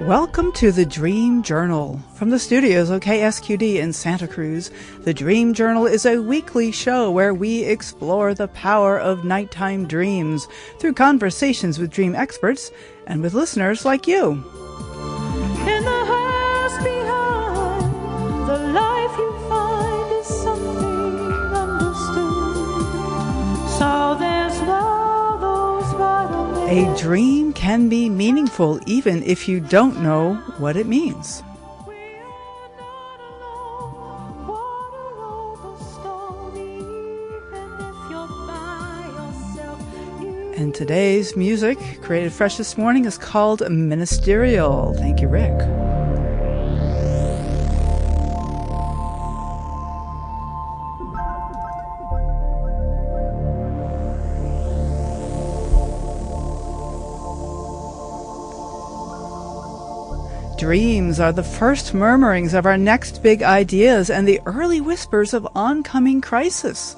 Welcome to the Dream Journal. From the studios of KSQD in Santa Cruz, the Dream Journal is a weekly show where we explore the power of nighttime dreams through conversations with dream experts and with listeners like you. In the house behind, the life you find is something understood. So there's no those vital A dream can be meaningful even if you don't know what it means. And today's music, created fresh this morning, is called Ministerial. Thank you, Rick. Dreams are the first murmurings of our next big ideas and the early whispers of oncoming crisis.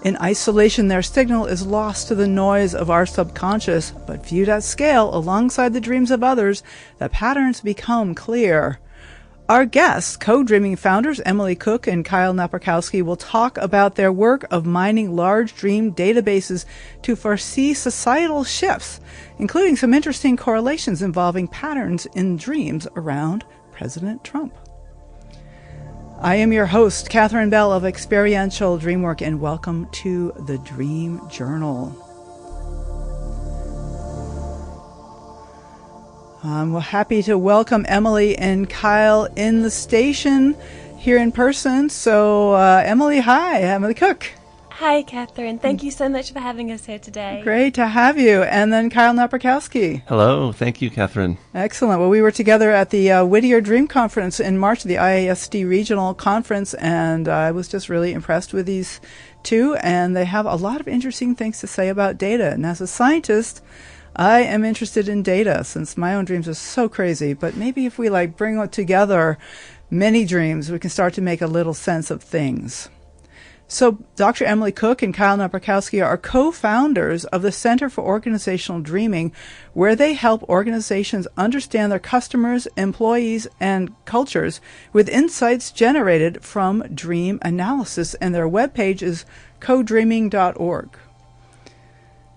In isolation, their signal is lost to the noise of our subconscious, but viewed at scale alongside the dreams of others, the patterns become clear. Our guests, Codreaming founders Emily Cook and Kyle Napierkowski, will talk about their work of mining large dream databases to foresee societal shifts, including some interesting correlations involving patterns in dreams around President Trump. I am your host, Catherine Bell of Experiential Dreamwork, and welcome to the Dream Journal. We're happy to welcome Emily and Kyle in the station here in person. So, Emily, hi. Emily Cook. Hi, Catherine. Thank you so much for having us here today. Great to have you. And then Kyle Napierkowski. Hello. Thank you, Catherine. Excellent. Well, we were together at the Whittier Dream Conference in March, the IASD Regional Conference, and I was just really impressed with these two, and they have a lot of interesting things to say about data. And as a scientist, I am interested in data since my own dreams are so crazy, but maybe if we bring together many dreams, we can start to make a little sense of things. So Dr. Emily Cook and Kyle Napierkowski are co-founders of the Center for Organizational Dreaming, where they help organizations understand their customers, employees, and cultures with insights generated from dream analysis, and their webpage is codreaming.org.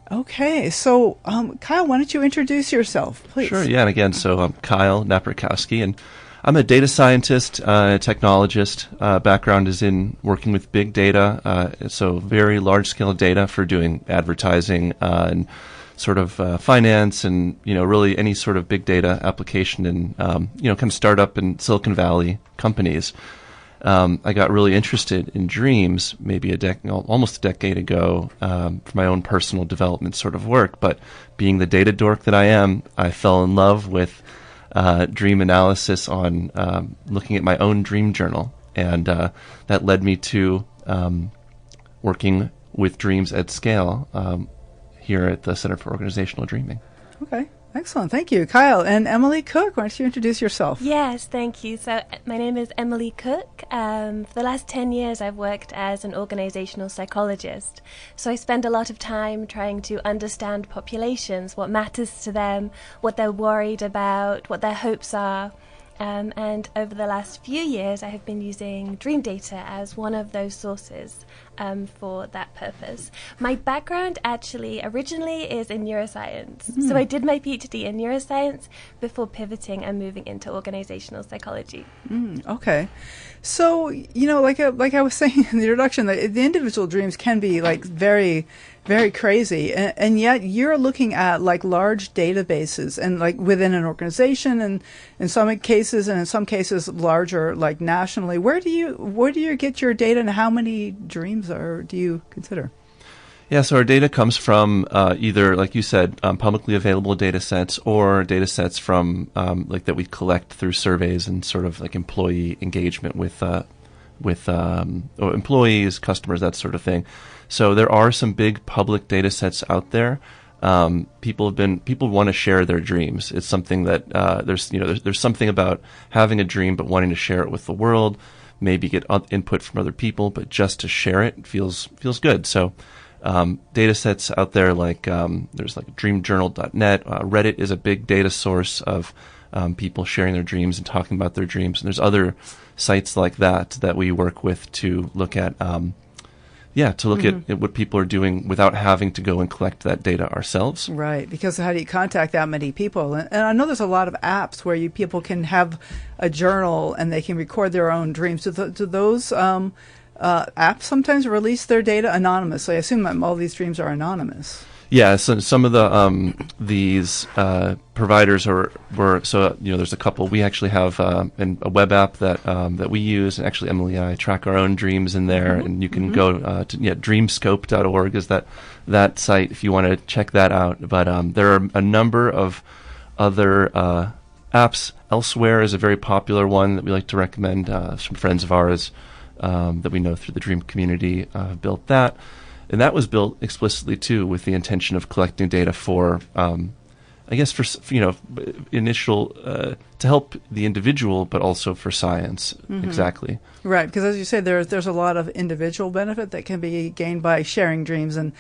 Okay, so Kyle, why don't you introduce yourself, please? Sure, yeah, and again, so I'm Kyle Napierkowski, and I'm a data scientist, a technologist. Background is in working with big data, so very large-scale data for doing advertising and sort of finance and, really any sort of big data application in, kind of startup and Silicon Valley companies. I got really interested in dreams maybe almost a decade ago for my own personal development sort of work. But being the data dork that I am, I fell in love with dream analysis on looking at my own dream journal. And that led me to working with dreams at scale here at the Center for Organizational Dreaming. Okay. Excellent. Thank you. Kyle and Emily Cook, why don't you introduce yourself? Yes, thank you. So my name is Emily Cook. For the last 10 years, I've worked as an organizational psychologist. So I spend a lot of time trying to understand populations, what matters to them, what they're worried about, what their hopes are. And over the last few years, I have been using dream data as one of those sources for that purpose. My background actually originally is in neuroscience. So I did my PhD in neuroscience before pivoting and moving into organizational psychology. Okay. So, like I was saying in the introduction, the individual dreams can be very, very crazy. And yet you're looking at large databases and within an organization and in some cases larger, nationally. Where do you get your data and how many dreams do you consider? Yeah, so our data comes from either, like you said, publicly available data sets or data sets from that we collect through surveys and sort of employee engagement with employees, customers, that sort of thing. So there are some big public data sets out there. People want to share their dreams. It's something that there's something about having a dream but wanting to share it with the world. Maybe get input from other people, but just to share it feels good. So data sets out there there's dreamjournal.net. Reddit is a big data source of people sharing their dreams and talking about their dreams. And there's other sites like that we work with to look at at what people are doing without having to go and collect that data ourselves. Right, because how do you contact that many people? And I know there's a lot of apps where people can have a journal and they can record their own dreams. Do those apps sometimes release their data anonymously? I assume that all these dreams are anonymous. Yeah, so some of the these providers there's a couple. We actually have a web app that we use, and actually Emily and I track our own dreams in there, and you can go to dreamscope.org is that site if you want to check that out. But there are a number of other apps. Elsewhere is a very popular one that we like to recommend. Some friends of ours that we know through the Dream community have built that. And that was built explicitly, too, with the intention of collecting data for, initial, to help the individual, but also for science. Exactly. Right, because as you say, there's a lot of individual benefit that can be gained by sharing dreams, and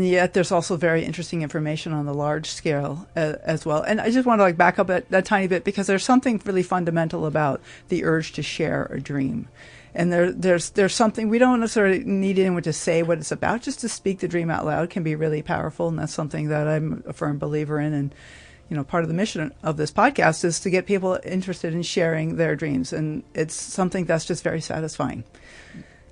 yet there's also very interesting information on the large scale as well. And I just want to back up a tiny bit, because there's something really fundamental about the urge to share a dream. And there's something, we don't necessarily need anyone to say what it's about. Just to speak the dream out loud can be really powerful, and that's something that I'm a firm believer in. And part of the mission of this podcast is to get people interested in sharing their dreams, and it's something that's just very satisfying.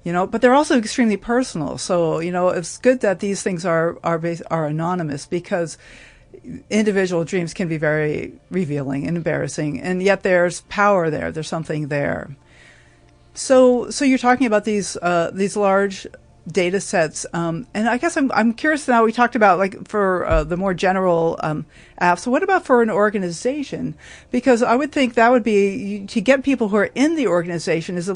But they're also extremely personal. So it's good that these things are anonymous, because individual dreams can be very revealing and embarrassing, and yet there's power there. There's something there. So you're talking about these large data sets, and I guess I'm curious now. We talked about for the more general apps. So what about for an organization? Because I would think that would be to get people who are in the organization it's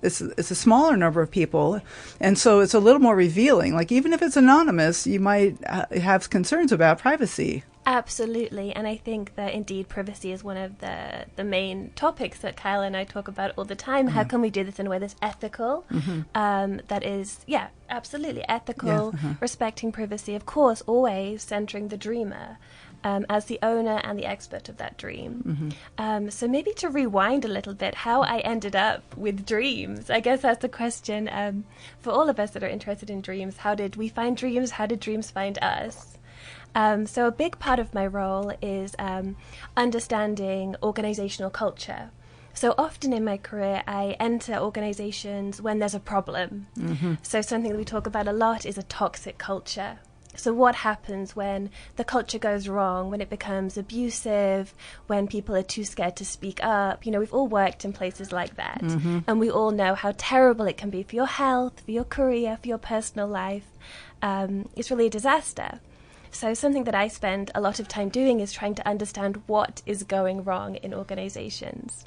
a smaller number of people, and so it's a little more revealing. Even if it's anonymous, you might have concerns about privacy. Absolutely, and I think that indeed privacy is one of the main topics that Kyle and I talk about all the time. How can we do this in a way that's ethical? That is, absolutely ethical, respecting privacy, of course, always centering the dreamer as the owner and the expert of that dream. So maybe to rewind a little bit, how I ended up with dreams. I guess that's the question for all of us that are interested in dreams. How did we find dreams? How did dreams find us? So a big part of my role is understanding organizational culture. So often in my career, I enter organizations when there's a problem. So something that we talk about a lot is a toxic culture. So what happens when the culture goes wrong, when it becomes abusive, when people are too scared to speak up? We've all worked in places like that. And we all know how terrible it can be for your health, for your career, for your personal life. It's really a disaster. So something that I spend a lot of time doing is trying to understand what is going wrong in organizations.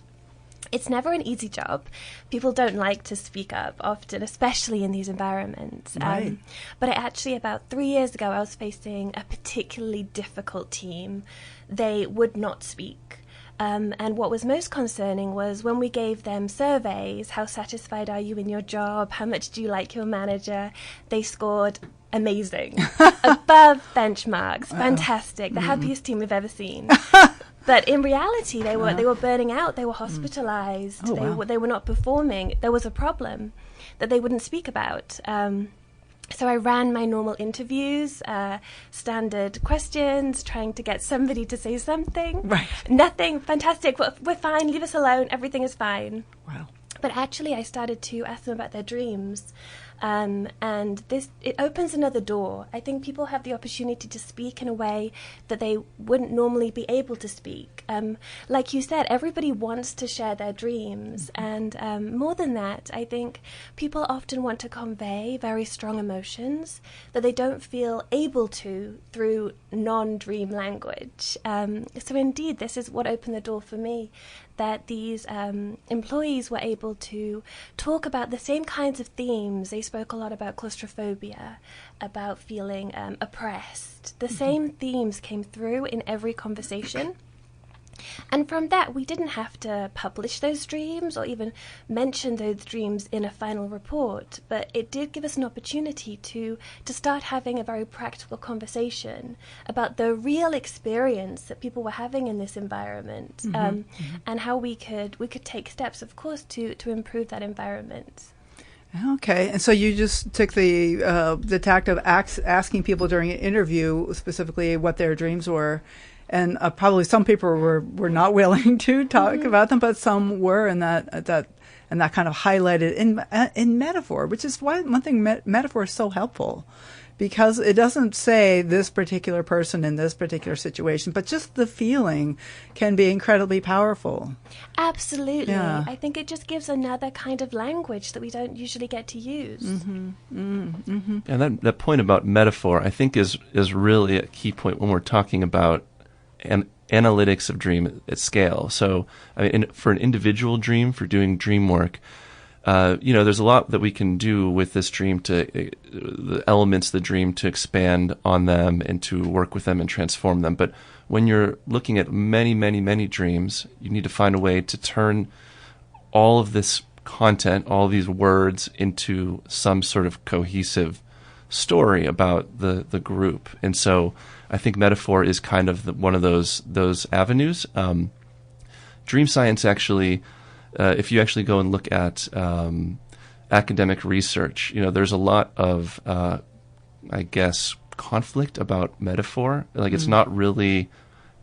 It's never an easy job. People don't like to speak up often, especially in these environments. Right. But about 3 years ago, I was facing a particularly difficult team. They would not speak. And what was most concerning was when we gave them surveys, how satisfied are you in your job? How much do you like your manager? They scored amazing, above benchmarks, fantastic, the happiest team we've ever seen. But in reality, they were burning out. They were hospitalized. They were not performing. There was a problem that they wouldn't speak about. So I ran my normal interviews, standard questions, trying to get somebody to say something. Right. Nothing. Fantastic. We're fine. Leave us alone. Everything is fine. Wow. But actually, I started to ask them about their dreams. And it opens another door. I think people have the opportunity to speak in a way that they wouldn't normally be able to speak. Like you said, everybody wants to share their dreams. And more than that, I think people often want to convey very strong emotions that they don't feel able to through non-dream language. So indeed, this is what opened the door for me, that these employees were able to talk about the same kinds of themes. They spoke a lot about claustrophobia, about feeling oppressed. The same themes came through in every conversation. And from that, we didn't have to publish those dreams or even mention those dreams in a final report, but it did give us an opportunity to start having a very practical conversation about the real experience that people were having in this environment, and how we could take steps, of course, to improve that environment. Okay, and so you just took the tact of asking people during an interview specifically what their dreams were, and probably some people were not willing to talk about them, but some were, and that kind of highlighted in metaphor, which is why one thing metaphor is so helpful. Because it doesn't say this particular person in this particular situation, but just the feeling can be incredibly powerful. Absolutely. Yeah. I think it just gives another kind of language that we don't usually get to use. And that point about metaphor, I think, is really a key point when we're talking about analytics of dream at scale. So for an individual dream, for doing dream work, there's a lot that we can do with this dream the elements of the dream to expand on them and to work with them and transform them. But when you're looking at many, many, many dreams, you need to find a way to turn all of this content, all these words, into some sort of cohesive story about the group. And so I think metaphor is kind of one of those avenues. Dream science actually, if you actually go and look at academic research, there's a lot of, conflict about metaphor. Like it's not really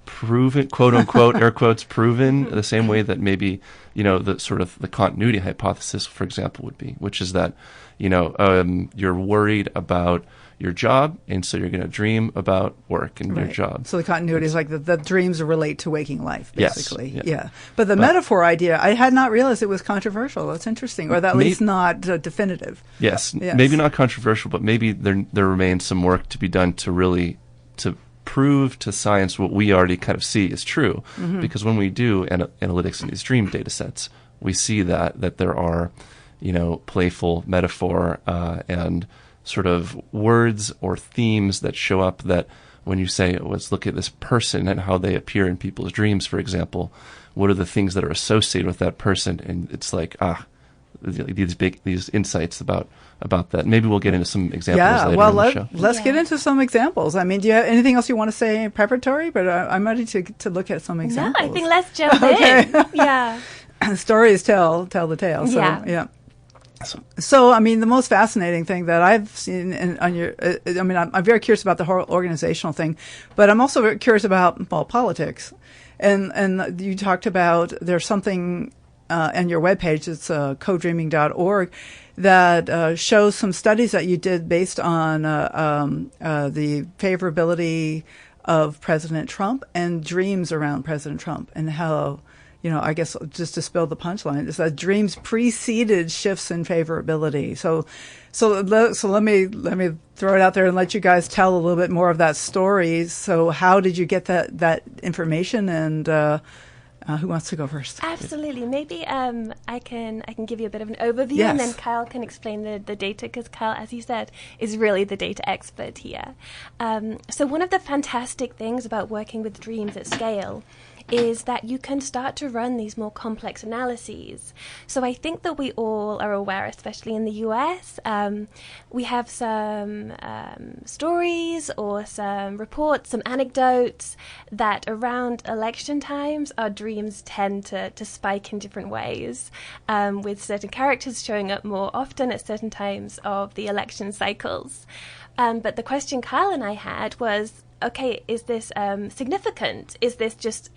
proven, quote unquote, air quotes, proven the same way that maybe, the sort of the continuity hypothesis, for example, would be, which is that, you're worried about your job, and so you're going to dream about work and your job. So the continuity is like the dreams relate to waking life, basically. Yes, yeah. But the metaphor idea, I had not realized it was controversial. That's interesting, or at least not definitive. Yes, maybe not controversial, but maybe there remains some work to be done to really to prove to science what we already kind of see is true. Because when we do analytics in these dream data sets, we see that there are, playful metaphor and sort of words or themes that show up that when you say, let's look at this person and how they appear in people's dreams, for example, what are the things that are associated with that person? And it's like, these insights about that. Maybe we'll get into some examples later in the show. Let's get into some examples. I mean, do you have anything else you want to say preparatory? But I'm ready to look at some examples. No, I think let's jump in. Yeah. Stories tell the tale. So, yeah. So, I mean, the most fascinating thing that I've seen on your, I'm very curious about the whole organizational thing, but I'm also very curious about politics. And you talked about there's something on your webpage, it's codreaming.org, that shows some studies that you did based on the favorability of President Trump and dreams around President Trump, and how, I guess just to spill the punchline, is that dreams preceded shifts in favorability. So let me throw it out there and let you guys tell a little bit more of that story. So how did you get that information, and who wants to go first? Absolutely. Maybe I can give you a bit of an overview, and then Kyle can explain the data, because Kyle, as you said, is really the data expert here. So one of the fantastic things about working with dreams at scale is that you can start to run these more complex analyses. So I think that we all are aware, especially in the US, we have some stories or some reports, some anecdotes that around election times our dreams tend to spike in different ways, with certain characters showing up more often at certain times of the election cycles. But the question Kyle and I had was, okay, is this significant? Is this just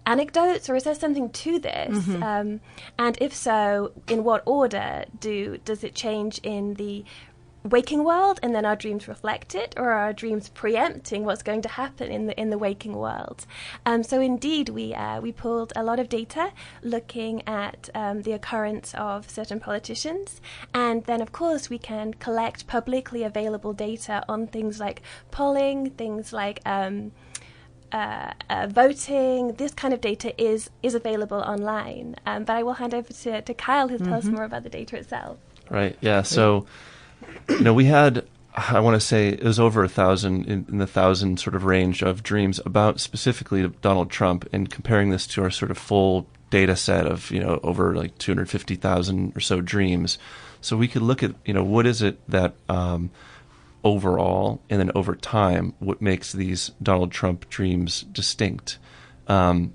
anecdotes, or is there something to this? And if so, in what order does it change in the waking world, and then our dreams reflect it, or are our dreams preempting what's going to happen in the waking world? So indeed, we pulled a lot of data looking at the occurrence of certain politicians, and then of course we can collect publicly available data on things like polling, things like voting. This kind of data is available online. But I will hand over to Kyle, who'll tell us more about the data itself. Right. Yeah. So, we had I want to say it was over 1,000, in the 1,000 sort of range of dreams about specifically Donald Trump, and comparing this to our sort of full data set of, over like 250,000 or so dreams. So we could look at, what is it that overall and then over time, what makes these Donald Trump dreams distinct, and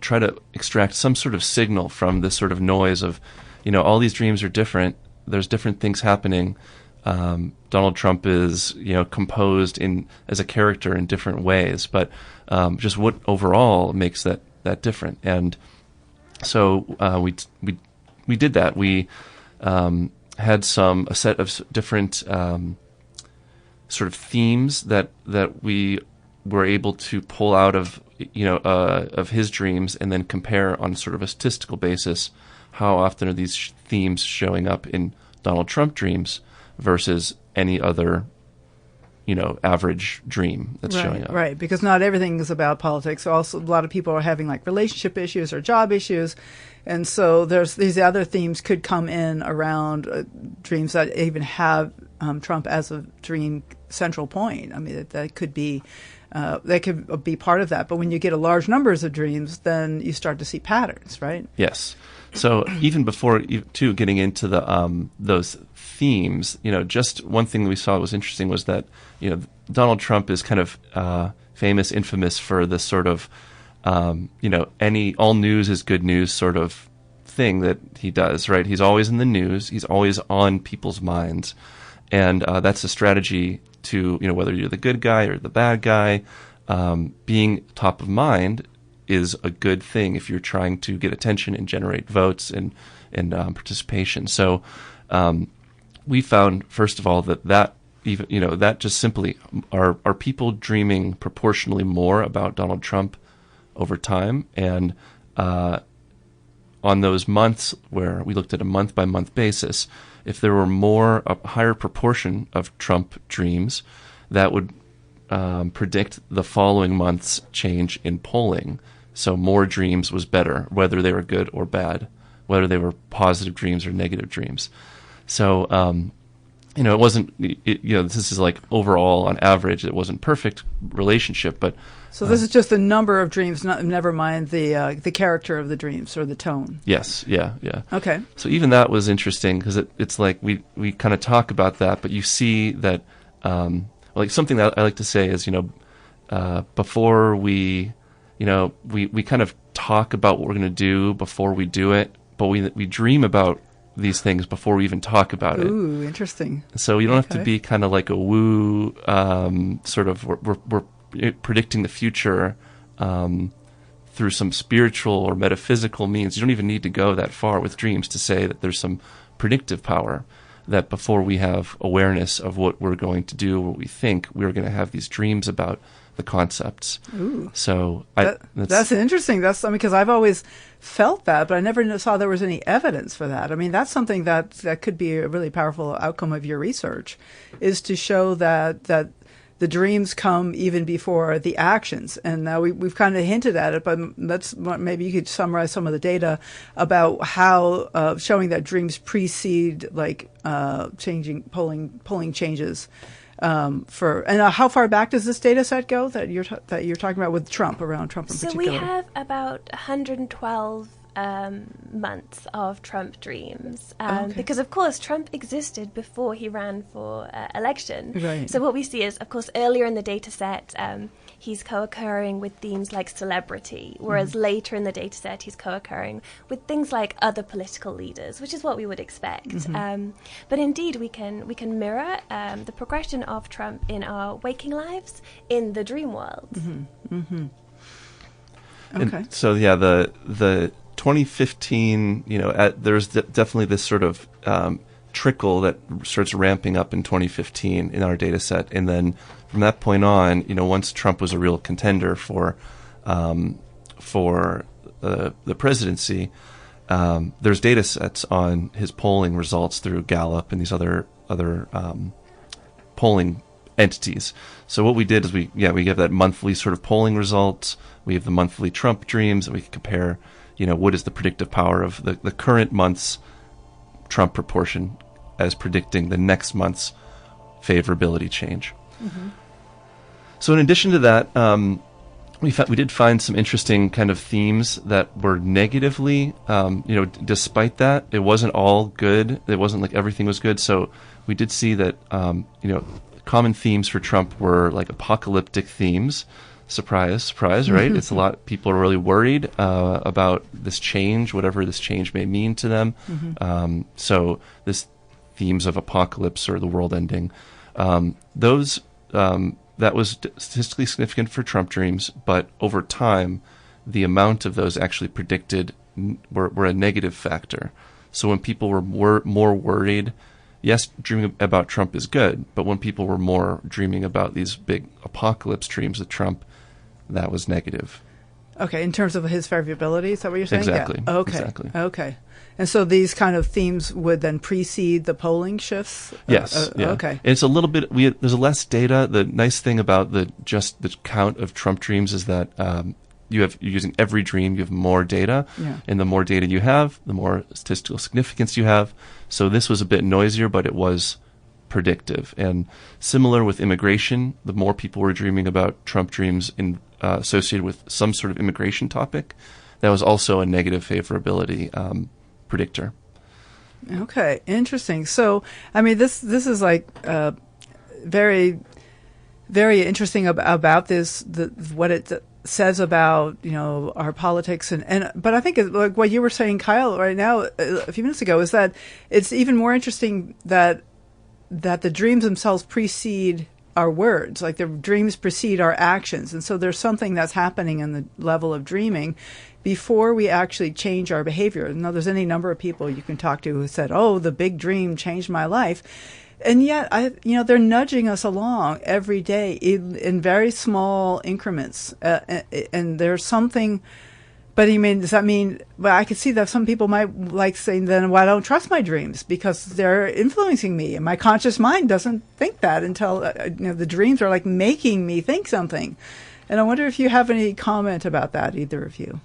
try to extract some sort of signal from this sort of noise of, all these dreams are different. There's different things happening. Donald Trump is, composed as a character in different ways, but just what overall makes that different. And so we did that. We had a set of different sort of themes that we were able to pull out of of his dreams, and then compare on sort of a statistical basis how often are these themes showing up in Donald Trump dreams versus any other average dream that's showing up. Right, because not everything is about politics. Also, a lot of people are having like relationship issues or job issues, and so there's these other themes could come in around dreams that even have Trump as a dream central point. I mean, that could be part of that. But when you get a large numbers of dreams, then you start to see patterns, right? Yes. So even before getting into the those themes, just one thing that we saw that was interesting was that Donald Trump is kind of infamous for this sort of all news is good news sort of thing that he does, right? He's always in the news. He's always on people's minds, and that's a strategy to whether you're the good guy or the bad guy, being top of mind is a good thing if you're trying to get attention and generate votes and participation. So we found, first of all, that even that just simply are people dreaming proportionally more about Donald Trump over time, and on those months where we looked at a month by month basis, if there were a higher proportion of Trump dreams, that would predict the following month's change in polling. So more dreams was better, whether they were good or bad, whether they were positive dreams or negative dreams. So, it wasn't, this is like overall on average, it wasn't perfect relationship, but. So this is just the number of dreams, never mind the character of the dreams or the tone. Yes. Yeah. Okay. So even that was interesting because it's like we kind of talk about that, but you see that, like something that I like to say is, before we kind of talk about what we're going to do before we do it, but we dream about these things before we even talk about it. Ooh, interesting. So you don't have to be kind of like a woo sort of we're predicting the future through some spiritual or metaphysical means. You don't even need to go that far with dreams to say that there's some predictive power, that before we have awareness of what we're going to do, what we think, we're going to have these dreams about the concepts. Ooh. So that's interesting. That's because I've always felt that, but I never saw there was any evidence for that. I mean, that's something that could be a really powerful outcome of your research, is to show that the dreams come even before the actions. And now we've kind of hinted at it, but maybe you could summarize some of the data about how showing that dreams precede like polling changes. And how far back does this data set go that you're talking about with Trump, around Trump in particular? So we have about 112 months of Trump dreams, because of course Trump existed before he ran for election. Right. So what we see is, of course, earlier in the data set, he's co-occurring with themes like celebrity, whereas later in the data set he's co-occurring with things like other political leaders, which is what we would expect. But indeed we can mirror the progression of Trump in our waking lives in the dream world. Okay. And so yeah, the 2015, there's definitely this sort of trickle that starts ramping up in 2015 in our data set, and then from that point on, once Trump was a real contender for the presidency, there's data sets on his polling results through Gallup and these other polling entities. So what we did is we have that monthly sort of polling results. We have the monthly Trump dreams, and we can compare, what is the predictive power of the current month's Trump proportion as predicting the next month's favorability change. So in addition to that, we did find some interesting kind of themes that were negatively, despite that, it wasn't all good. It wasn't like everything was good. So we did see that, common themes for Trump were like apocalyptic themes. Surprise, surprise, right? It's a lot. People are really worried about this change, whatever this change may mean to them. So this themes of apocalypse or the world ending, that was statistically significant for Trump dreams, but over time, the amount of those actually predicted were a negative factor. So when people were more worried, yes, dreaming about Trump is good, but when people were more dreaming about these big apocalypse dreams of Trump, that was negative. Okay, in terms of his favorability, is that what you're saying? Exactly. Yeah. Okay. Exactly. Okay. And so these kind of themes would then precede the polling shifts? Yes. Yeah. Okay. And it's a little bit. There's less data. The nice thing about the count of Trump dreams is that you're using every dream. You have more data, and the more data you have, the more statistical significance you have. So this was a bit noisier, but it was predictive. And similar with immigration, the more people were dreaming about Trump dreams associated with some sort of immigration topic, that was also a negative favorability predictor. Okay, interesting. So, I mean, this is like very, very interesting about this. What it says about our politics but I think like what you were saying, Kyle, right now a few minutes ago, is that it's even more interesting that the dreams themselves precede our words, like the dreams precede our actions. And so there's something that's happening in the level of dreaming before we actually change our behavior. Now, there's any number of people you can talk to who said, oh, the big dream changed my life. And yet, they're nudging us along every day in very small increments. And there's something, but does that mean, well, I could see that some people might like saying, then, well, I don't trust my dreams because they're influencing me. And my conscious mind doesn't think that until, the dreams are like making me think something. And I wonder if you have any comment about that, either of you.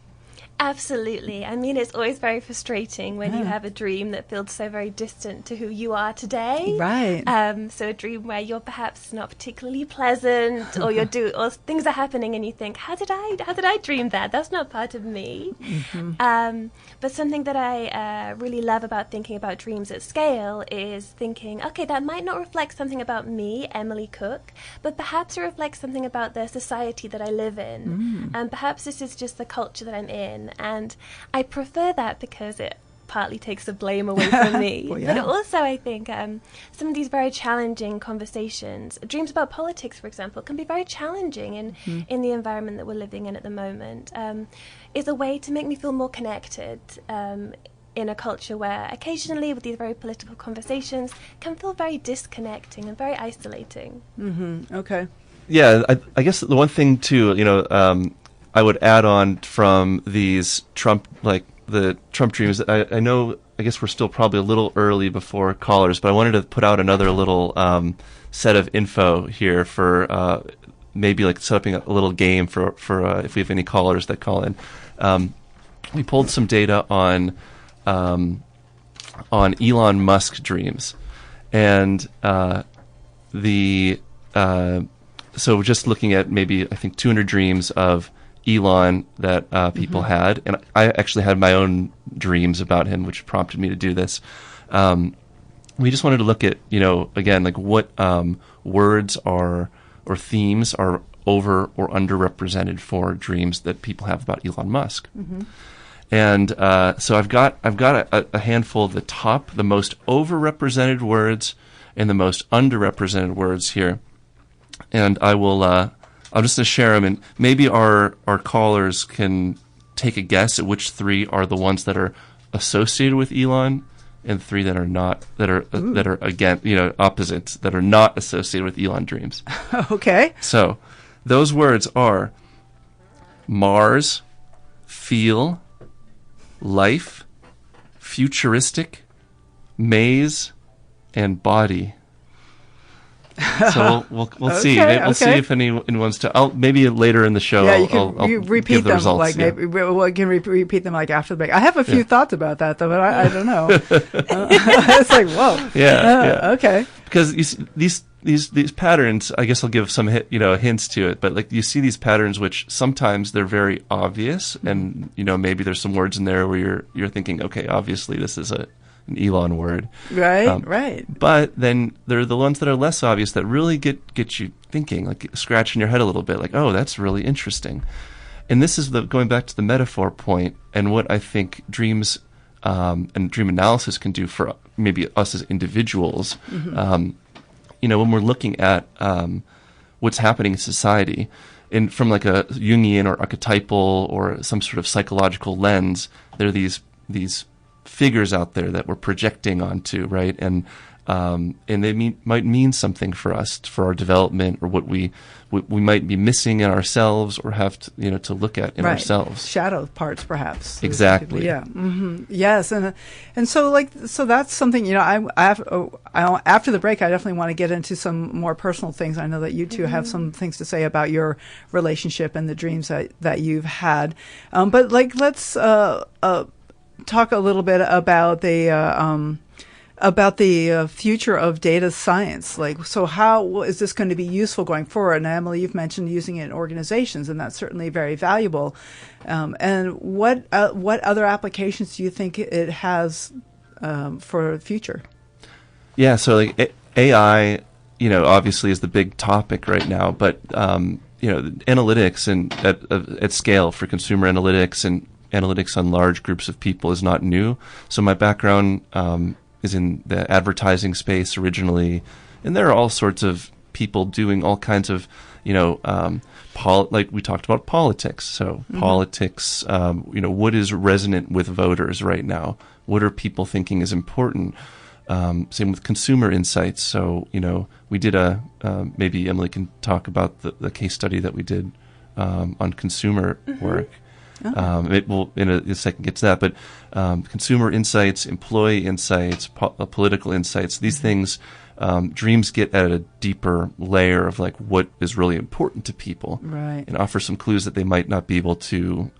Absolutely. I mean, it's always very frustrating when you have a dream that feels so very distant to who you are today. Right. So a dream where you're perhaps not particularly pleasant, or or things are happening, and you think, how did I dream that? That's not part of me. But something that I really love about thinking about dreams at scale is thinking, okay, that might not reflect something about me, Emily Cook, but perhaps it reflects something about the society that I live in, and perhaps this is just the culture that I'm in. And I prefer that because it partly takes the blame away from me. Well, yeah. But also, I think some of these very challenging conversations, dreams about politics, for example, can be very challenging in the environment that we're living in at the moment, is a way to make me feel more connected in a culture where occasionally with these very political conversations can feel very disconnecting and very isolating. Okay. Yeah, I guess the one thing too, I would add on from these the Trump dreams. I know, I guess we're still probably a little early before callers, but I wanted to put out another little set of info here for maybe like setting up a little game for if we have any callers that call in. We pulled some data on Elon Musk dreams, and so just looking at maybe I think 200 dreams of Elon that people had, and I actually had my own dreams about him, which prompted me to do this. We just wanted to look at, again, like what words or themes are over or underrepresented for dreams that people have about Elon Musk. And so I've got a handful of the most overrepresented words and the most underrepresented words here, and I will. I'm just going to share them, and maybe our callers can take a guess at which three are the ones that are associated with Elon, and three that are not, that are again, opposites, that are not associated with Elon dreams. Okay. So those words are Mars, feel, life, futuristic, maze, and body. So we'll see. We'll see if anyone wants to. Maybe later in the show. Yeah, I'll repeat give the them. results. Like maybe we can repeat them like after the break. I have a few thoughts about that though, but I don't know. It's like whoa. Yeah. Okay. Because you see, these patterns, I guess I'll give some hints to it, but like you see these patterns which sometimes they're very obvious, and maybe there's some words in there where you're thinking, okay, obviously this is an Elon word, right. But then there are the ones that are less obvious that really get you thinking, like scratching your head a little bit, like, oh, that's really interesting. And this is going back to the metaphor point, and what I think dreams and dream analysis can do for maybe us as individuals. When we're looking at what's happening in society, and from like a Jungian or archetypal or some sort of psychological lens, there are these figures out there that we're projecting onto, right? And they might mean something for us, for our development, or what we might be missing in ourselves, or have to look at in ourselves. Shadow parts, perhaps. Exactly. Yeah. Yes, and so that's something after the break, I definitely want to get into some more personal things. I know that you two have some things to say about your relationship and the dreams that you've had, but let's talk a little bit about the future of data science. So how is this going to be useful going forward? And Emily, you've mentioned using it in organizations, and that's certainly very valuable. And what other applications do you think it has for the future? Yeah, so like AI, obviously is the big topic right now, but analytics and at scale for consumer analytics and analytics on large groups of people is not new. So my background is in the advertising space originally, and there are all sorts of people doing all kinds of, like we talked about politics. So politics, what is resonant with voters right now? What are people thinking is important? Same with consumer insights. So, we did maybe Emily can talk about the case study that we did on consumer work. It will in a second get to that, but consumer insights, employee insights, political insights, these things, dreams get at a deeper layer of like what is really important to people, right, and offer some clues that they might not be able to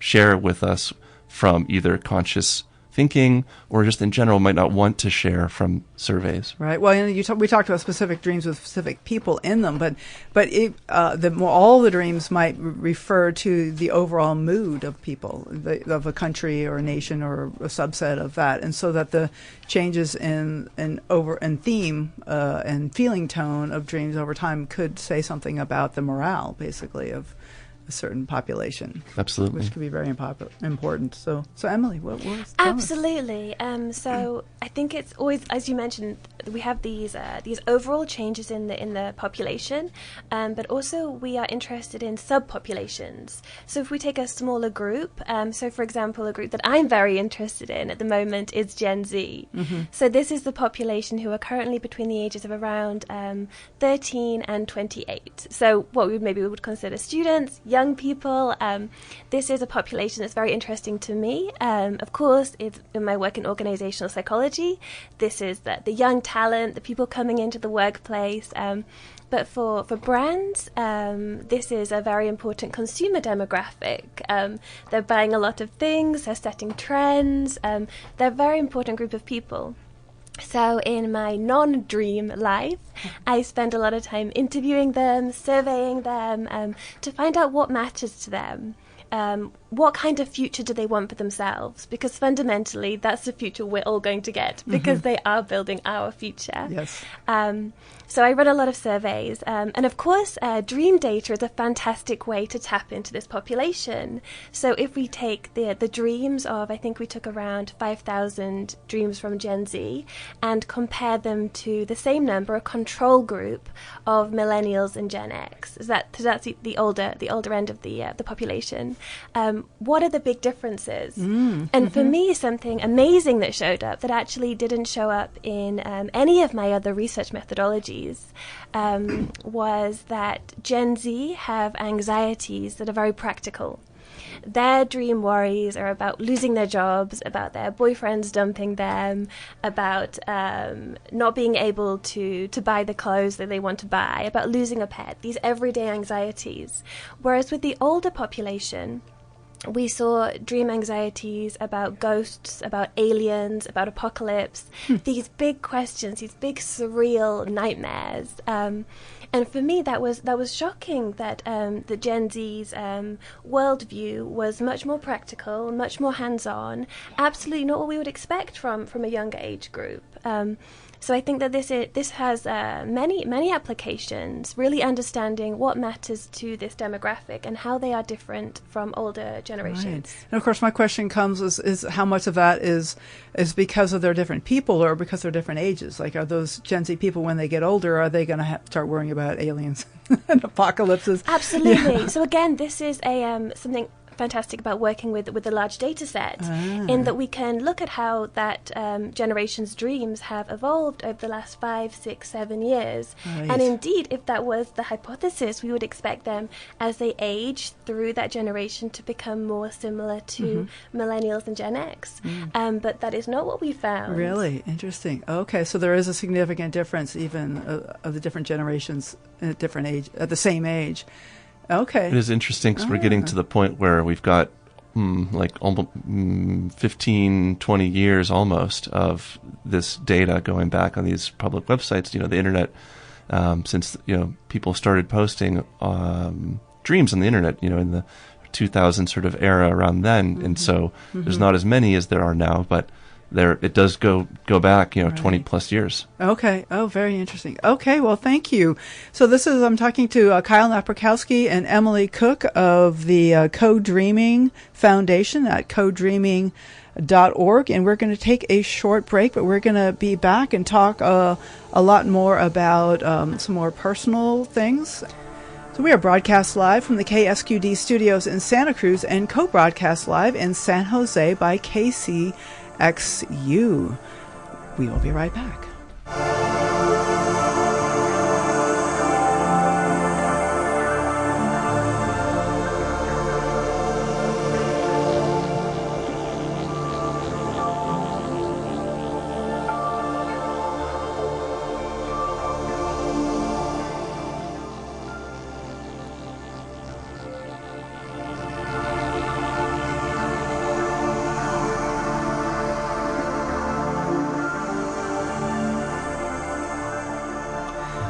share with us from either conscious thinking or just in general might not want to share from surveys. Right. Well, we talked about specific dreams with specific people in them, but all the dreams might refer to the overall mood of people, of a country or a nation or a subset of that, and so that the changes in theme and feeling tone of dreams over time could say something about the morale, basically, of a certain population. Absolutely. Which could be very important. So Emily, what was Absolutely. So I think it's always, as you mentioned, we have these overall changes in the population, but also we are interested in subpopulations. So if we take a smaller group, so for example, a group that I'm very interested in at the moment is Gen Z. So this is the population who are currently between the ages of around 13 and 28. So what we would consider students, young people. This is a population that's very interesting to me. Of course, it's in my work in organizational psychology. This is the young talent, the people coming into the workplace. But for brands, this is a very important consumer demographic. They're buying a lot of things, they're setting trends. They're a very important group of people. So in my non-dream life, I spend a lot of time interviewing them, surveying them, to find out what matters to them. What kind of future do they want for themselves? Because fundamentally, that's the future we're all going to get, because they are building our future. Yes. So I run a lot of surveys. And of course, dream data is a fantastic way to tap into this population. So if we take the dreams of, I think we took around 5,000 dreams from Gen Z, and compare them to the same number, a control group of millennials and Gen X. That's the older end of the population. What are the big differences? And for me, something amazing that showed up that actually didn't show up in any of my other research methodologies was that Gen Z have anxieties that are very practical. Their dream worries are about losing their jobs, about their boyfriends dumping them, about not being able to buy the clothes that they want to buy, about losing a pet, these everyday anxieties. Whereas with the older population, we saw dream anxieties about ghosts, about aliens, about apocalypse, these big questions, these big surreal nightmares. And for me, that was shocking that the Gen Z's worldview was much more practical, much more hands-on, absolutely not what we would expect from a younger age group. So I think that this has many applications, really understanding what matters to this demographic and how they are different from older generations. Right. And of course, my question comes is how much of that is because of their different people or because they're different ages? Like, are those Gen Z people, when they get older, are they going to start worrying about aliens and apocalypses? Absolutely. Yeah. So again, this is a something fantastic about working with a large data set, in that we can look at how that generation's dreams have evolved over the last 5, 6, 7 years. Right. And indeed, if that was the hypothesis, we would expect them, as they age through that generation, to become more similar to millennials and Gen X. But that is not what we found. Really? Interesting. Okay, so there is a significant difference even of the different generations at different age, at the same age. Okay. It is interesting because we're getting to the point where we've got like almost 15, 20 years almost of this data going back on these public websites. You know, the internet, since, people started posting dreams on the internet, in the 2000 sort of era around then. And so there's not as many as there are now, but it does go back, 20 plus years. Okay. Oh, very interesting. Okay. Well, thank you. So I'm talking to Kyle Napierkowski and Emily Cook of the Codreaming Foundation at codreaming.org. And we're going to take a short break, but we're going to be back and talk a lot more about some more personal things. So we are broadcast live from the KSQD studios in Santa Cruz and co-broadcast live in San Jose by KCXU. We will be right back.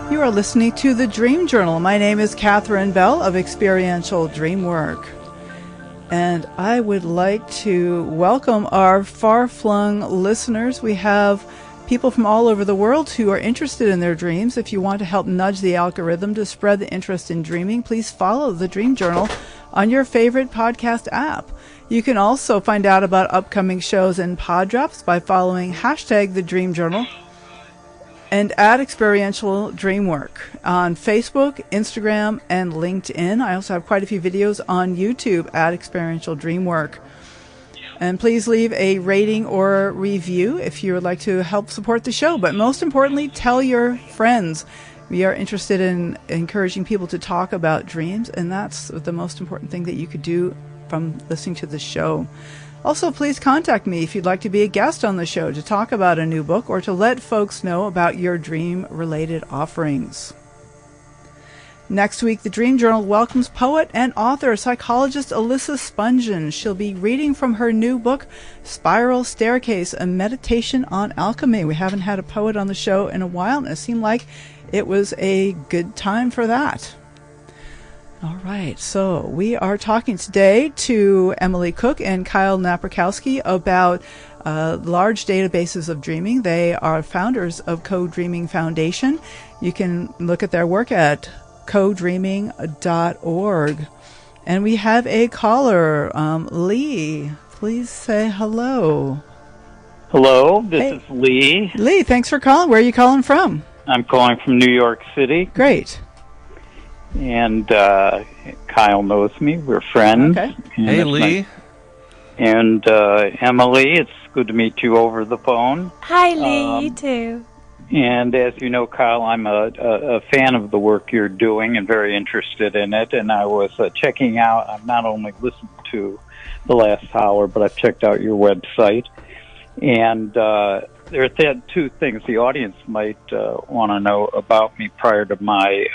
You are listening to The Dream Journal. My name is Catherine Bell of Experiential Dreamwork. And I would like to welcome our far-flung listeners. We have people from all over the world who are interested in their dreams. If you want to help nudge the algorithm to spread the interest in dreaming, please follow The Dream Journal on your favorite podcast app. You can also find out about upcoming shows and pod drops by following hashtag The Dream Journal and at Experiential Dreamwork on Facebook, Instagram, and LinkedIn. I also have quite a few videos on YouTube at Experiential Dreamwork. And please leave a rating or review if you would like to help support the show. But most importantly, tell your friends. We are interested in encouraging people to talk about dreams, and that's the most important thing that you could do from listening to the show. Also, please contact me if you'd like to be a guest on the show to talk about a new book or to let folks know about your dream-related offerings. Next week, the Dream Journal welcomes poet and author, psychologist Alyssa Spungen. She'll be reading from her new book, Spiral Staircase, a meditation on alchemy. We haven't had a poet on the show in a while, and it seemed like it was a good time for that. All right, so we are talking today to Emily Cook and Kyle Napierkowski about large databases of dreaming. They are founders of Codreaming Foundation. You can look at their work at codreaming.org. And we have a caller, Lee. Please say hello. Hello, this is Lee. Lee, thanks for calling. Where are you calling from? I'm calling from New York City. Great. And Kyle knows me. We're friends. Okay. Hey, Lee. And Emily, it's good to meet you over the phone. Hi, Lee. You too. And as you know, Kyle, I'm a fan of the work you're doing and very interested in it. And I was checking out, I've not only listened to the last hour, but I've checked out your website. And there are two things the audience might want to know about me prior to my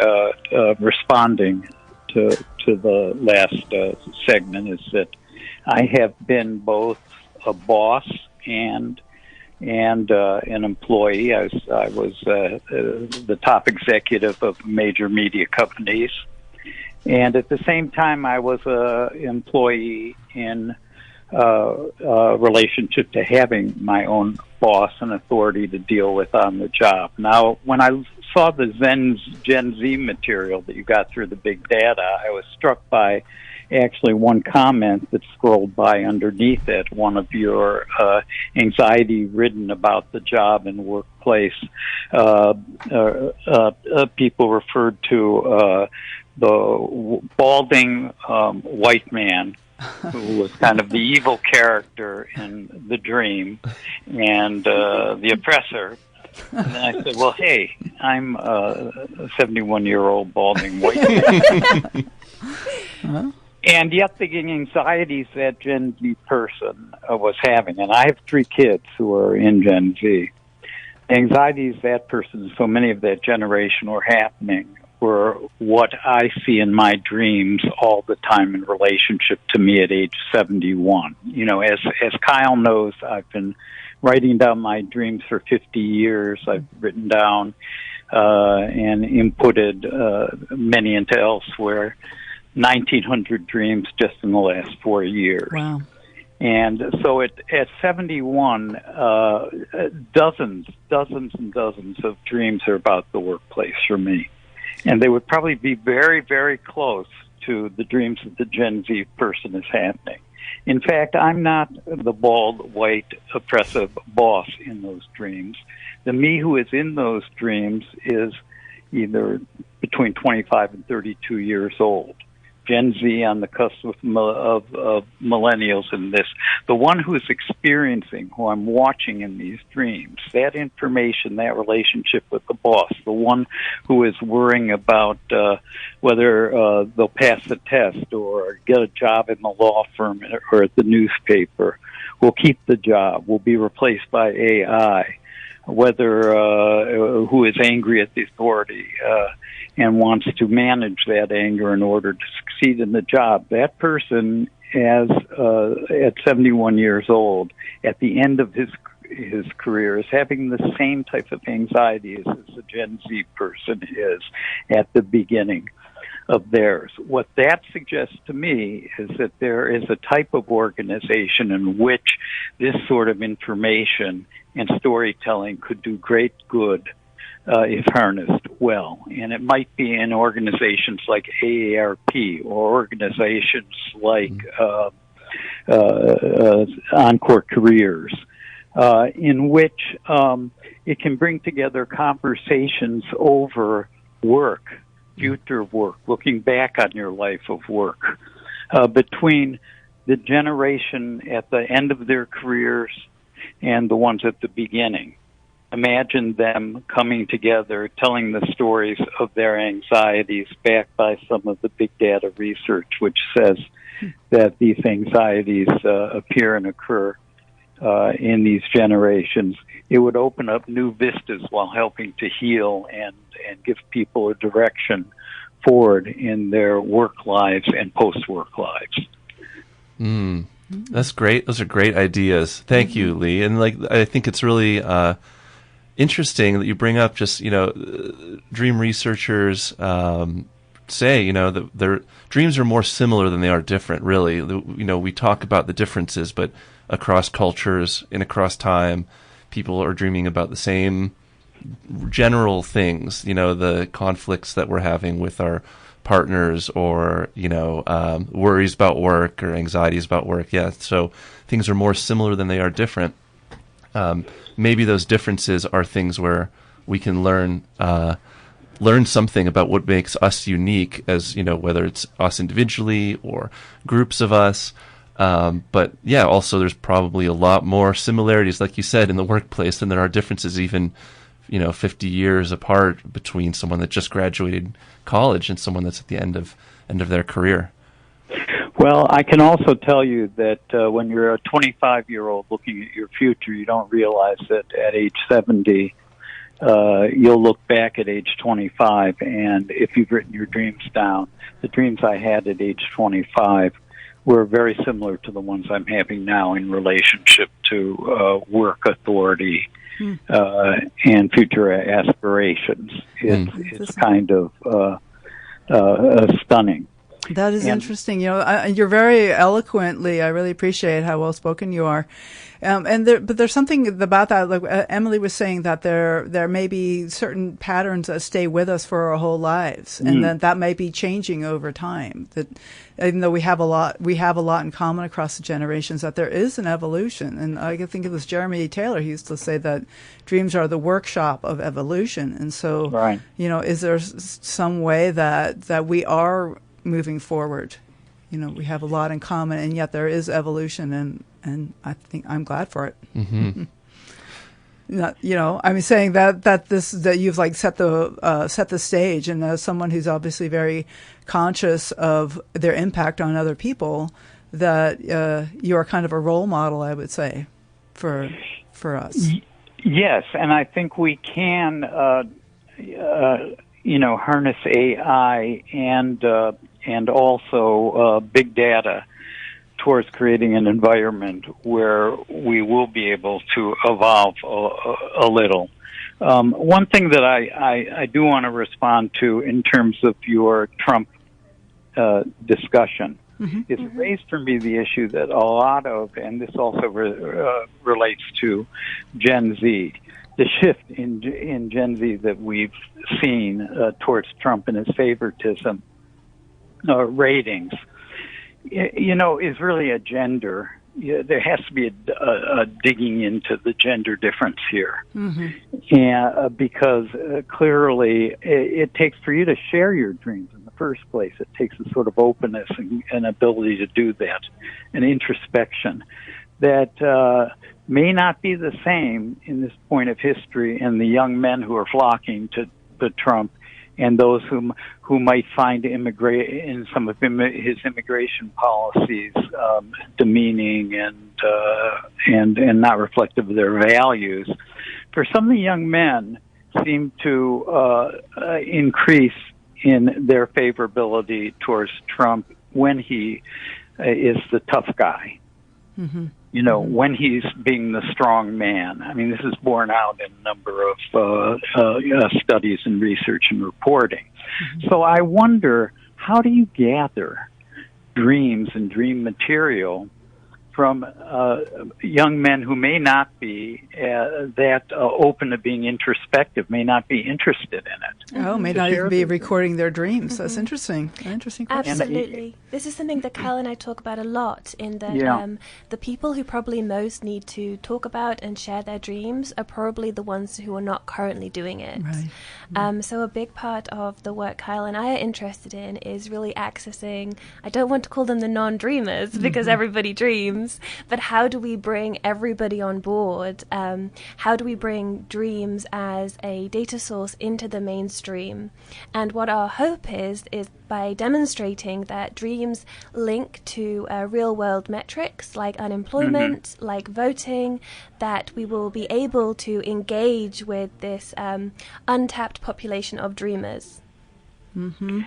responding to the last segment, is that I have been both a boss and an employee. I was the top executive of major media companies, and at the same time, I was a employee in relationship to having my own boss and authority to deal with on the job. Now, when I saw the Gen Z material that you got through the big data, I was struck by actually one comment that scrolled by underneath it, one of your anxiety ridden about the job and workplace. People referred to the balding white man who was kind of the evil character in the dream and the oppressor. And then I said, well, hey, I'm a 71-year-old balding white man. And yet the anxieties that Gen Z person was having, and I have 3 kids who are in Gen Z, the anxieties that person, so many of that generation were happening, were what I see in my dreams all the time in relationship to me at age 71. You know, as Kyle knows, I've been writing down my dreams for 50 years. I've written down and inputted many into elsewhere. 1,900 dreams just in the last 4 years. Wow. And so at 71, dozens and dozens of dreams are about the workplace for me. And they would probably be very, very close to the dreams that the Gen Z person is having. In fact, I'm not the bald, white, oppressive boss in those dreams. The me who is in those dreams is either between 25 and 32 years old. Gen Z on the cusp of millennials in this. The one who is experiencing, who I'm watching in these dreams, that information, that relationship with the boss, the one who is worrying about whether they'll pass the test or get a job in the law firm or at the newspaper, will keep the job, will be replaced by AI, whether who is angry at the authority and wants to manage that anger in order to succeed in the job. That person, as at 71 years old, at the end of his career, is having the same type of anxieties as the Gen Z person is at the beginning of theirs. What that suggests to me is that there is a type of organization in which this sort of information and storytelling could do great good if harnessed well. And it might be in organizations like AARP or organizations like Encore Careers, in which it can bring together conversations over work, future work, looking back on your life of work, between the generation at the end of their careers and the ones at the beginning. Imagine them coming together, telling the stories of their anxieties backed by some of the big data research, which says that these anxieties appear and occur in these generations. It would open up new vistas while helping to heal and give people a direction forward in their work lives and post-work lives. That's great. Those are great ideas. Thank you, Lee. And I think it's really interesting that you bring up just, dream researchers say, that their dreams are more similar than they are different, really. We talk about the differences, but across cultures and across time, people are dreaming about the same general things, the conflicts that we're having with our partners or, worries about work or anxieties about work. Yeah, so things are more similar than they are different. Maybe those differences are things where we can learn something about what makes us unique, as whether it's us individually or groups of us. But yeah, also there's probably a lot more similarities, like you said, in the workplace than there are differences, even 50 years apart between someone that just graduated college and someone that's at the end of their career. Well, I can also tell you that when you're a 25-year-old looking at your future, you don't realize that at age 70, you'll look back at age 25, and if you've written your dreams down, the dreams I had at age 25 were very similar to the ones I'm having now in relationship to work authority and future aspirations. It's kind of stunning. That is interesting. You're very eloquently. I really appreciate how well spoken you are. But there's something about that. Like Emily was saying, that there may be certain patterns that stay with us for our whole lives, and that may be changing over time. That even though we have a lot in common across the generations, that there is an evolution. And I can think of this Jeremy Taylor. He used to say that dreams are the workshop of evolution. And so, right. Is there some way that we are moving forward? We have a lot in common, and yet there is evolution, and I think I'm glad for it. Mm-hmm. I'm saying that you've like set the stage, and as someone who's obviously very conscious of their impact on other people, that you are kind of a role model, I would say, for us. Yes, and I think we can, harness AI and also big data towards creating an environment where we will be able to evolve a little. One thing that I do want to respond to in terms of your Trump discussion is it raised for me the issue that a lot of, and this also relates to Gen Z, the shift in Gen Z that we've seen towards Trump and his favoritism ratings, is really a gender. There has to be a digging into the gender difference here. And because clearly it takes, for you to share your dreams in the first place, it takes a sort of openness and ability to do that, an introspection that may not be the same in this point of history, and the young men who are flocking to Trump, and those who might find in some of his immigration policies demeaning and not reflective of their values. For some of the young men, seem to increase in their favorability towards Trump when he is the tough guy. When he's being the strong man. I mean, this is borne out in a number of studies and research and reporting. So I wonder, how do you gather dreams and dream material from young men who may not be that open to being introspective, may not be interested in it? Oh, may not even be recording their dreams. That's interesting. An interesting question. Absolutely. This is something that Kyle and I talk about a lot, in that the people who probably most need to talk about and share their dreams are probably the ones who are not currently doing it. Right. So a big part of the work Kyle and I are interested in is really accessing, I don't want to call them the non-dreamers because everybody dreams, but how do we bring everybody on board? How do we bring dreams as a data source into the mainstream? And what our hope is by demonstrating that dreams link to real-world metrics like unemployment, like voting, that we will be able to engage with this untapped population of dreamers. And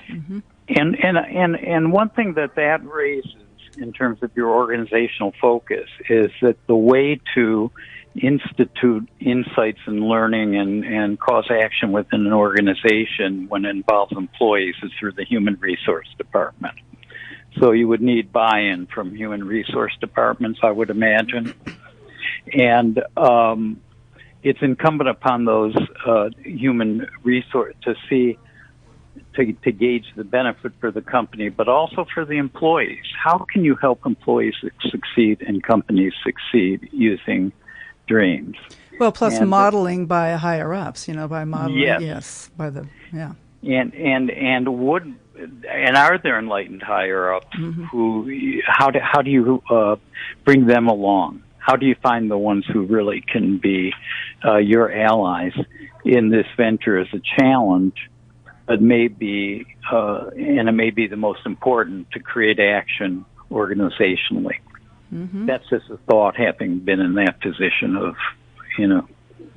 one thing that raises in terms of your organizational focus is that the way to institute insights and learning and cause action within an organization when it involves employees is through the human resource department. So you would need buy-in from human resource departments, I would imagine. And it's incumbent upon those human resource to gauge the benefit for the company, but also for the employees. How can you help employees succeed and companies succeed using dreams? Well, plus modeling by higher ups, by modeling, yes. by the, And are there enlightened higher ups who? How do you bring them along? How do you find the ones who really can be your allies in this venture as a challenge, but maybe and it may be the most important to create action organizationally? That's just a thought, having been in that position of,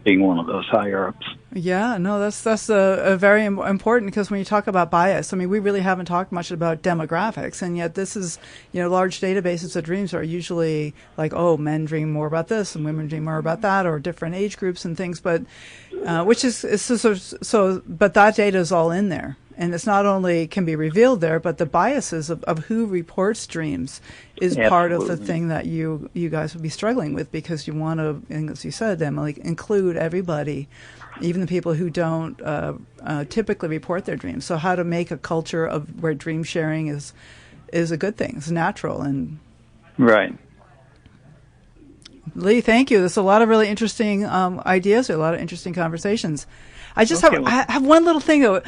being one of those higher ups. Yeah, no, that's a very important, because when you talk about bias, I mean, we really haven't talked much about demographics, and yet this is, large databases of dreams are usually like, oh, men dream more about this and women dream more about that, or different age groups and things, but which is so, but that data is all in there. And it's not only can be revealed there, but the biases of who reports dreams is part of the thing that you guys would be struggling with, because you want to, and as you said, Emily, include everybody, even the people who don't typically report their dreams. So how to make a culture of where dream sharing is a good thing, it's natural. And right. Lee, thank you. There's a lot of really interesting ideas, a lot of interesting conversations. I just have one little thing though.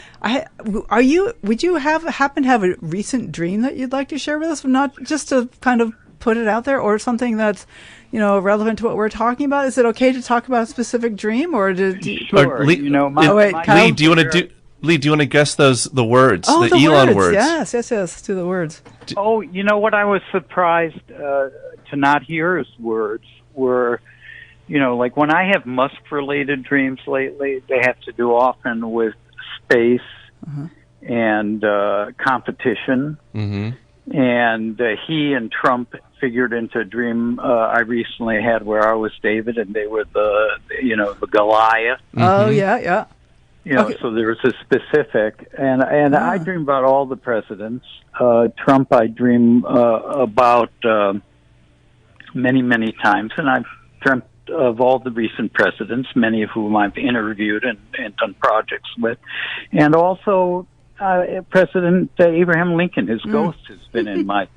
Would you happen to have a recent dream that you'd like to share with us? Not just to kind of put it out there, or something that's, relevant to what we're talking about. Is it okay to talk about a specific dream, or Sure. Lee, Lee, do you want to guess the words, the Elon words? Yes, let's do the words. You know what I was surprised to not hear his words were, like when I have Musk-related dreams lately, they have to do often with space and competition. Mm-hmm. And he and Trump figured into a dream I recently had where I was David and they were the Goliath. Mm-hmm. Oh, yeah. Okay. So there was a specific, and I dream about all the presidents. Trump I dream about many, many times, and I've dreamt of all the recent presidents, many of whom I've interviewed and done projects with. And also President Abraham Lincoln, his ghost has been in my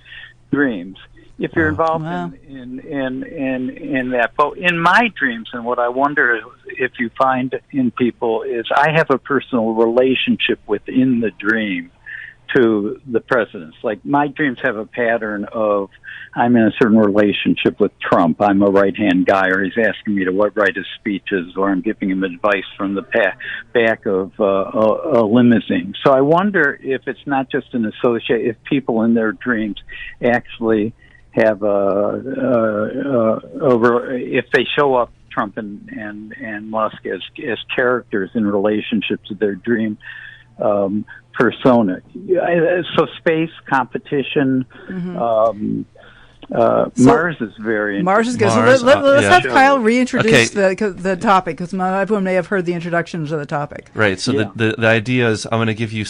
dreams. If you're involved in that, but in my dreams, and what I wonder if you find in people is I have a personal relationship within the dream to the presidents. Like my dreams have a pattern of I'm in a certain relationship with Trump. I'm a right-hand guy, or he's asking me to write his speeches, or I'm giving him advice from the back of a limousine. So I wonder if it's not just an associate, if people in their dreams actually have if they show up, Trump and Musk as characters in relationship to their dream persona. So space competition. Mars is very interesting. Mars is good. So let's have Kyle reintroduce the topic, because everyone may have heard the introduction to the topic. Right. So the idea is I'm going to give you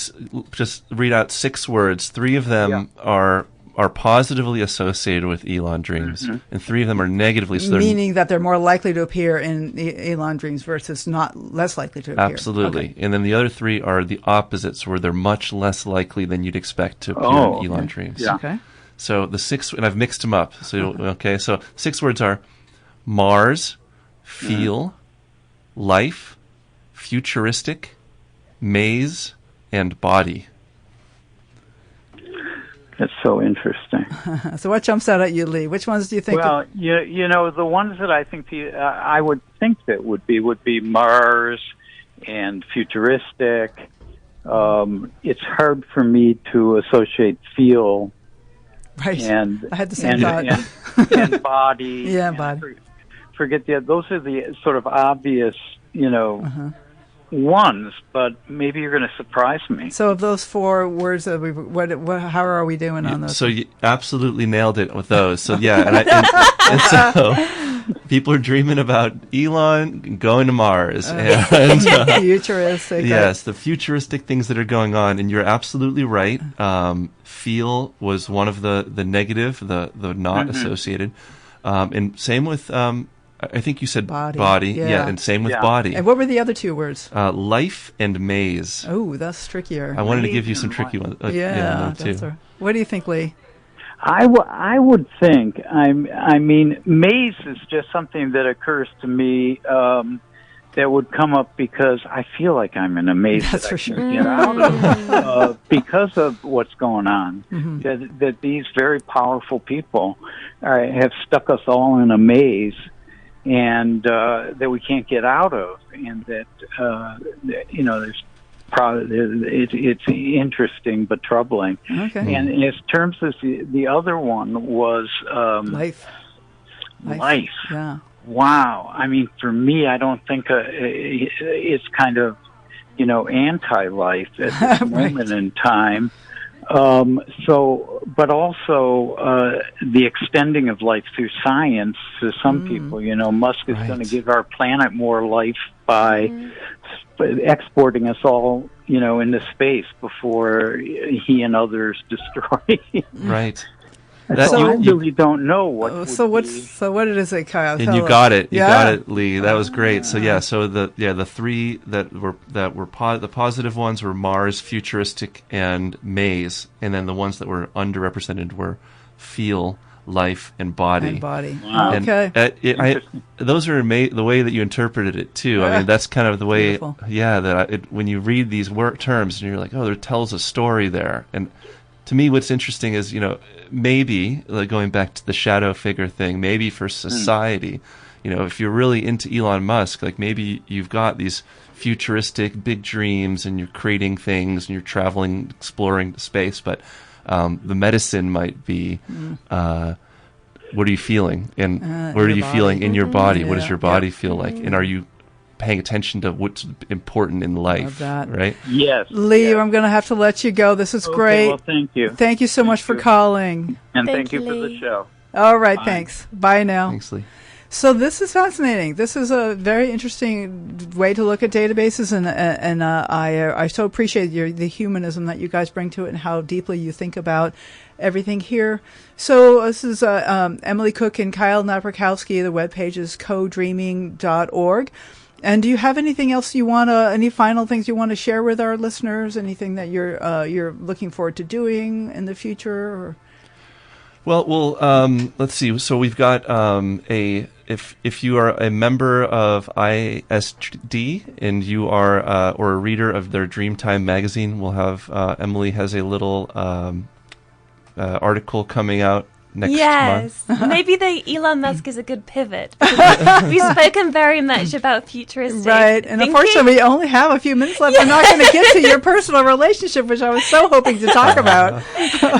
just read out 6 words. 3 of them are positively associated with Elon dreams, and 3 of them are negatively. So meaning that they're more likely to appear in Elon dreams versus less likely to appear. Absolutely. Okay. And then the other 3 are the opposites, where they're much less likely than you'd expect to appear in Elon dreams. Yeah. Okay. So the 6, and I've mixed them up. So so 6 words are Mars, feel, life, futuristic, maze, and body. That's so interesting. So what jumps out at you, Lee? Which ones do you think? Well, the ones that I think I would think that would be Mars and futuristic. It's hard for me to associate feel. Right. And I had the same thought. And body. Yeah, body. Forget those are the sort of obvious, ones, but maybe you're going to surprise me. So of those 4 words that how are we doing on those? So you absolutely nailed it with those. So and so people are dreaming about Elon going to Mars and futuristic. Yes, the futuristic things that are going on, and you're absolutely right. Feel was one of the negative, the not associated, and same with. I think you said body. Yeah, and same with body. And what were the other 2 words? Life and maze. Oh, that's trickier. I wanted to give you some tricky ones. Too. What do you think, Lee? I would think. I mean, maze is just something that occurs to me that would come up because I feel like I'm in a maze That's that for I sure. can get out of because of what's going on. That these very powerful people have stuck us all in a maze. And that we can't get out of, and that there's it's interesting but troubling. Okay. And in terms of the other one was life. Life. Yeah. Wow. I mean, for me, I don't think it's kind of, anti-life at this moment in time. But also the extending of life through science to some people. Musk is going to give our planet more life by exporting us all, into space before he and others destroy. Right. I really don't know what. So what did it say, Kyle? And you got it. You got it, Lee. That was great. So the three that were the positive ones were Mars, futuristic, and maze, and then the ones that were underrepresented were feel, life, and body. Wow. Okay. Those are the way that you interpreted it too. I mean, that's kind of the way. Beautiful. When you read these terms and you're like, oh, there tells a story there. And to me, what's interesting is, maybe, like going back to the shadow figure thing, maybe for society, if you're really into Elon Musk, like maybe you've got these futuristic big dreams and you're creating things and you're traveling, exploring space, but the medicine might be, what are you feeling? And what are you feeling in your body? What does your body feel like? And are you paying attention to what's important in life, right? Yes. Lee, I'm going to have to let you go. This is great. Well, thank you. Thank you so much for calling. And thank you for the show. All right, thanks. Bye now. Thanks, Lee. So this is fascinating. This is a very interesting way to look at databases, and I so appreciate the humanism that you guys bring to it and how deeply you think about everything here. So this is Emily Cook and Kyle Napierkowski. The webpage is codreaming.org. And do you have anything else any final things you want to share with our listeners? Anything that you're looking forward to doing in the future? Or? Well, let's see. So we've got if you are a member of ISD and you are or a reader of their Dreamtime magazine, we'll have Emily has a little article coming out next month. Maybe the Elon Musk is a good pivot. We've spoken very much about futuristic right, and thinking. unfortunately we only have a few minutes left. We're not going to get to your personal relationship, which I was so hoping to talk about.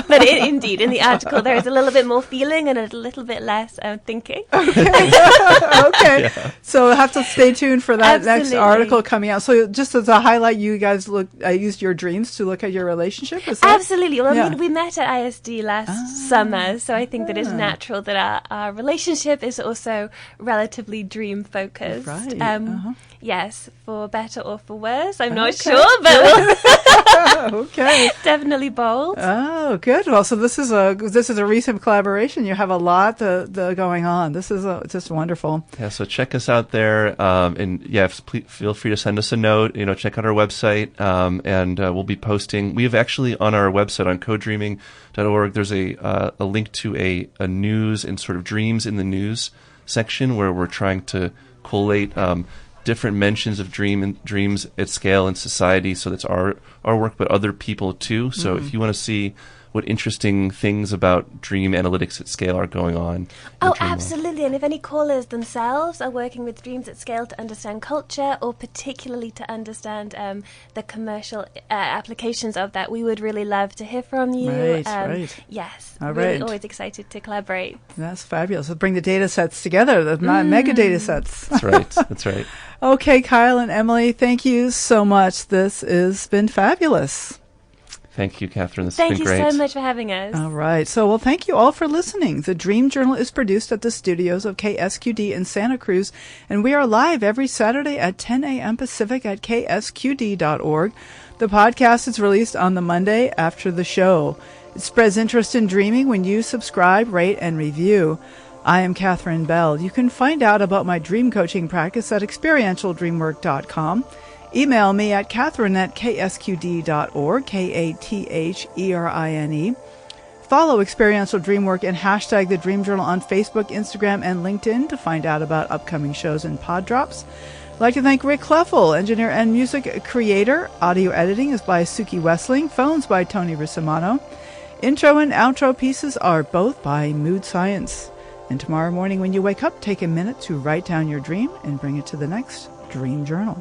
But indeed, in the article, there is a little bit more feeling and a little bit less thinking. Okay. So we'll have to stay tuned for that next article coming out. So just as a highlight, you guys used your dreams to look at your relationship? Is that? Absolutely. Well, I mean, we met at ISD last summer, so I think that it's natural that our relationship is also relatively dream focused. Right. Yes, for better or for worse. I'm not sure, but okay, definitely bold. Oh, good. Well, so this is a recent collaboration. You have a lot going on. This is just wonderful. Yeah. So check us out there, and please feel free to send us a note. Check out our website, and we'll be posting. We have actually on our website on codreaming.org. There's a link to a news and sort of dreams in the news section where we're trying to collate different mentions of dreams at scale in society. So that's our work, but other people too. So if you want to see what interesting things about dream analytics at scale are going on. Oh, absolutely. And if any callers themselves are working with dreams at scale to understand culture or particularly to understand the commercial applications of that, we would really love to hear from you. Right. Yes. All really right. Always excited to collaborate. That's fabulous. Let's bring the data sets together, the mega data sets. That's right. That's right. Okay, Kyle and Emily, thank you so much. This has been fabulous. Thank you, Catherine. This has been great. Thank you so much for having us. All right. So, thank you all for listening. The Dream Journal is produced at the studios of KSQD in Santa Cruz, and we are live every Saturday at 10 a.m. Pacific at ksqd.org. The podcast is released on the Monday after the show. It spreads interest in dreaming when you subscribe, rate, and review. I am Catherine Bell. You can find out about my dream coaching practice at experientialdreamwork.com. Email me at catherine@ksqd.org, KATHERINE. Follow Experiential Dreamwork and hashtag The Dream Journal on Facebook, Instagram, and LinkedIn to find out about upcoming shows and pod drops. I'd like to thank Rick Kleffel, engineer and music creator. Audio editing is by Suki Wessling. Phones by Tony Russimano. Intro and outro pieces are both by Mood Science. And tomorrow morning when you wake up, take a minute to write down your dream and bring it to the next Dream Journal.